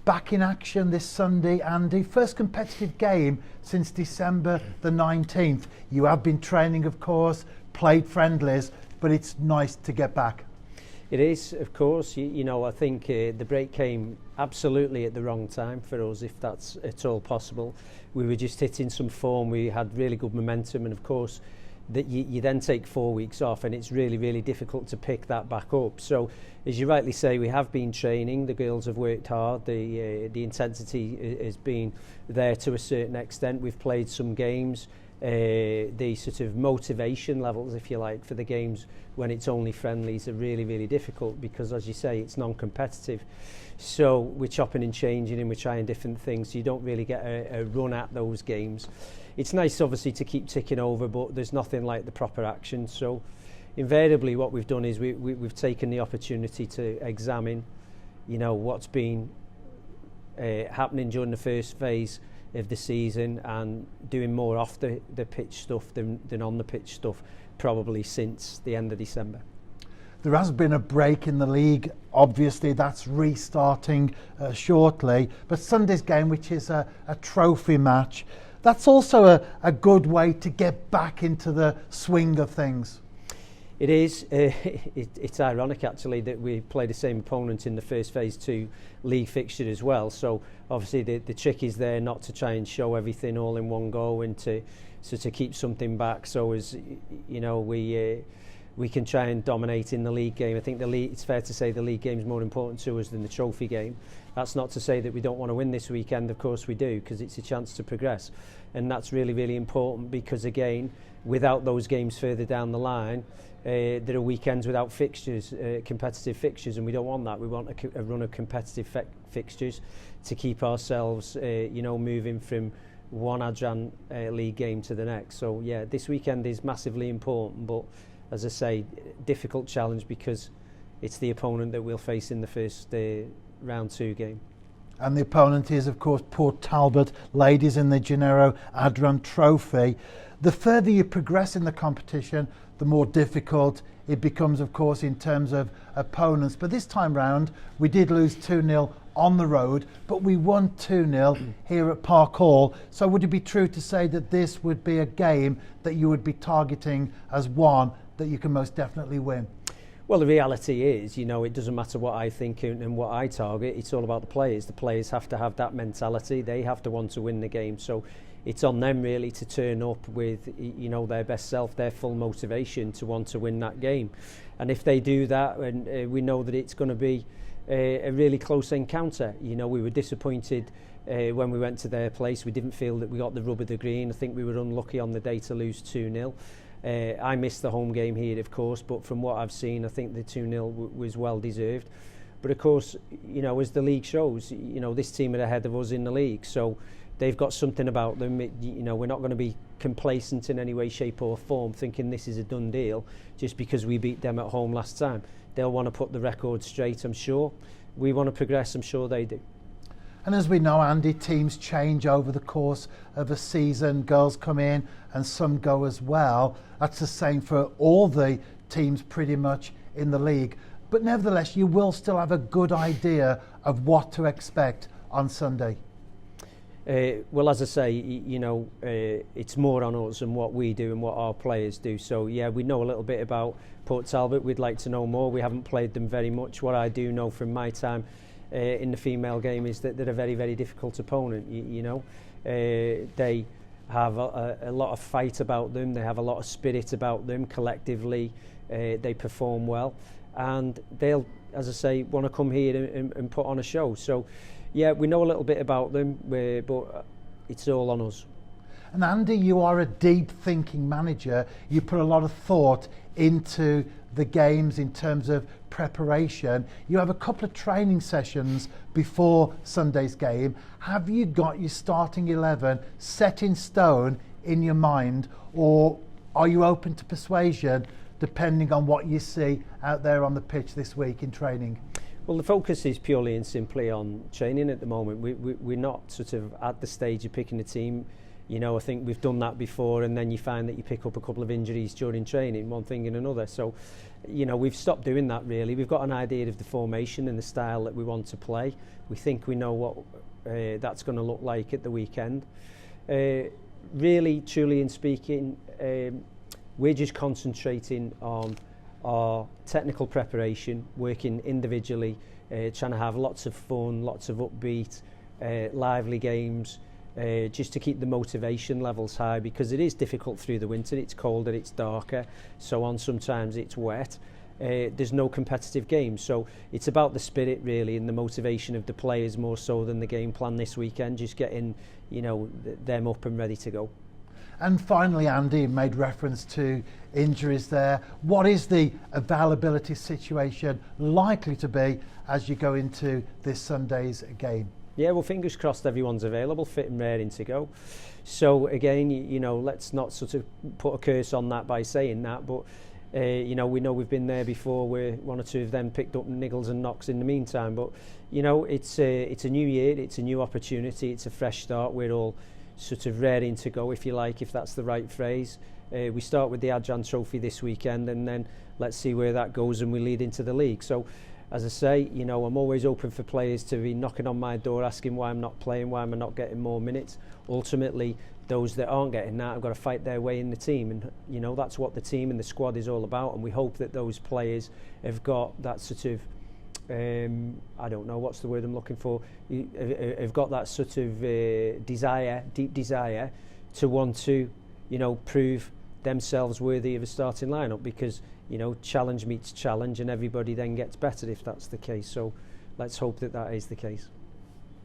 back in action this Sunday, Andy. First competitive game since December the 19th. You have been training, of course, played friendlies, but it's nice to get back. It is, of course. You know, I think the break came absolutely at the wrong time for us, if that's at all possible. We were just hitting some form. We had really good momentum, and of course, that you then take 4 weeks off, and it's really, really difficult to pick that back up. So, as you rightly say, we have been training. The girls have worked hard. The intensity has been there to a certain extent. We've played some games. The sort of motivation levels, if you like, for the games when it's only friendlies are really, really difficult because, as you say, it's non-competitive. So we're chopping and changing and we're trying different things. So you don't really get a run at those games. It's nice, obviously, to keep ticking over, but there's nothing like the proper action. So invariably what we've done is we've taken the opportunity to examine, you know, what's been happening during the first phase of the season and doing more off the pitch stuff than on the pitch stuff probably since the end of December. There has been a break in the league. Obviously that's restarting shortly, but Sunday's game, which is a trophy match, that's also a good way to get back into the swing of things. It is. It's ironic actually that we play the same opponent in the first phase 2 league fixture as well. So obviously the trick is there not to try and show everything all in one go and to keep something back. So as you know, we can try and dominate in the league game. I think it's fair to say the league game is more important to us than the trophy game. That's not to say that we don't want to win this weekend. Of course we do, because it's a chance to progress, and that's really, really important because again, without those games further down the line, there are weekends without fixtures, competitive fixtures, and we don't want that. We want a run of competitive fixtures to keep ourselves, moving from one Adran league game to the next. So yeah, this weekend is massively important, but as I say, difficult challenge because it's the opponent that we'll face in the first round 2 game. And the opponent is, of course, Port Talbot, ladies in the Gennaro Adran Trophy. The further you progress in the competition, the more difficult it becomes, of course, in terms of opponents. But this time round, we did lose 2-0 on the road, but we won 2-0 here at Park Hall. So would it be true to say that this would be a game that you would be targeting as one that you can most definitely win? Well, the reality is, you know, it doesn't matter what I think and what I target. It's all about the players. The players have to have that mentality. They have to want to win the game. So it's on them really to turn up with, you know, their best self, their full motivation to want to win that game. And if they do that, and we know that it's going to be a really close encounter. You know, we were disappointed when we went to their place. We didn't feel that we got the rub of the green. I think we were unlucky on the day to lose 2-0. I missed the home game here, of course, but from what I've seen, I think the 2-0 was well deserved. But of course, you know, as the league shows, you know, this team are ahead of us in the league, so they've got something about them. You know, we're not going to be complacent in any way, shape or form, thinking this is a done deal just because we beat them at home last time. They'll want to put the record straight, I'm sure. We want to progress, I'm sure they do. And as we know, Andy, teams change over the course of a season. Girls come in and some go as well. That's the same for all the teams pretty much in the league. But nevertheless, you will still have a good idea of what to expect on Sunday. Well, as I say, you know, it's more on us and what we do and what our players do. So, yeah, we know a little bit about Port Talbot. We'd like to know more. We haven't played them very much. What I do know from my time in the female game is that they're a very, very difficult opponent. You know, they have a lot of fight about them. They have a lot of spirit about them. Collectively, they perform well, and they'll, as I say, want to come here and put on a show. So, yeah, we know a little bit about them, but it's all on us. And Andy, you are a deep thinking manager. You put a lot of thought into the games in terms of preparation. You have a couple of training sessions before Sunday's game. Have you got your starting 11 set in stone in your mind, or are you open to persuasion depending on what you see out there on the pitch this week in training? Well, the focus is purely and simply on training at the moment. We're not sort of at the stage of picking a team you know, I think we've done that before, and then you find that you pick up a couple of injuries during training, one thing and another. So, you know, we've stopped doing that really. We've got an idea of the formation and the style that we want to play. We think we know what that's going to look like at the weekend. Really, truly in speaking, we're just concentrating on our technical preparation, working individually, trying to have lots of fun, lots of upbeat, lively games, just to keep the motivation levels high, because it is difficult through the winter. It's colder, it's darker, so on, sometimes it's wet. There's no competitive games, so it's about the spirit really and the motivation of the players more so than the game plan this weekend, just getting, you know, them up and ready to go. And finally, Andy made reference to injuries there. What is the availability situation likely to be as you go into this Sunday's game? Yeah, well, fingers crossed everyone's available, fit and raring to go. So again, you know, let's not sort of put a curse on that by saying that, but you know, we know we've been there before where one or two of them picked up niggles and knocks in the meantime. But you know, it's a new year, it's a new opportunity, it's a fresh start. We're all sort of raring to go, if you like, if that's the right phrase. We start with the Adran Trophy this weekend, and then let's see where that goes, and we lead into the league. So, as I say, you know, I'm always open for players to be knocking on my door asking why I'm not playing, why am I not getting more minutes. Ultimately, those that aren't getting that have got to fight their way in the team, and you know, that's what the team and the squad is all about. And we hope that those players have got that sort of I don't know what's the word I'm looking for. Have got that sort of desire, deep desire, to want to, you know, prove themselves worthy of a starting lineup, because you know, challenge meets challenge, and everybody then gets better if that's the case. So let's hope that that is the case.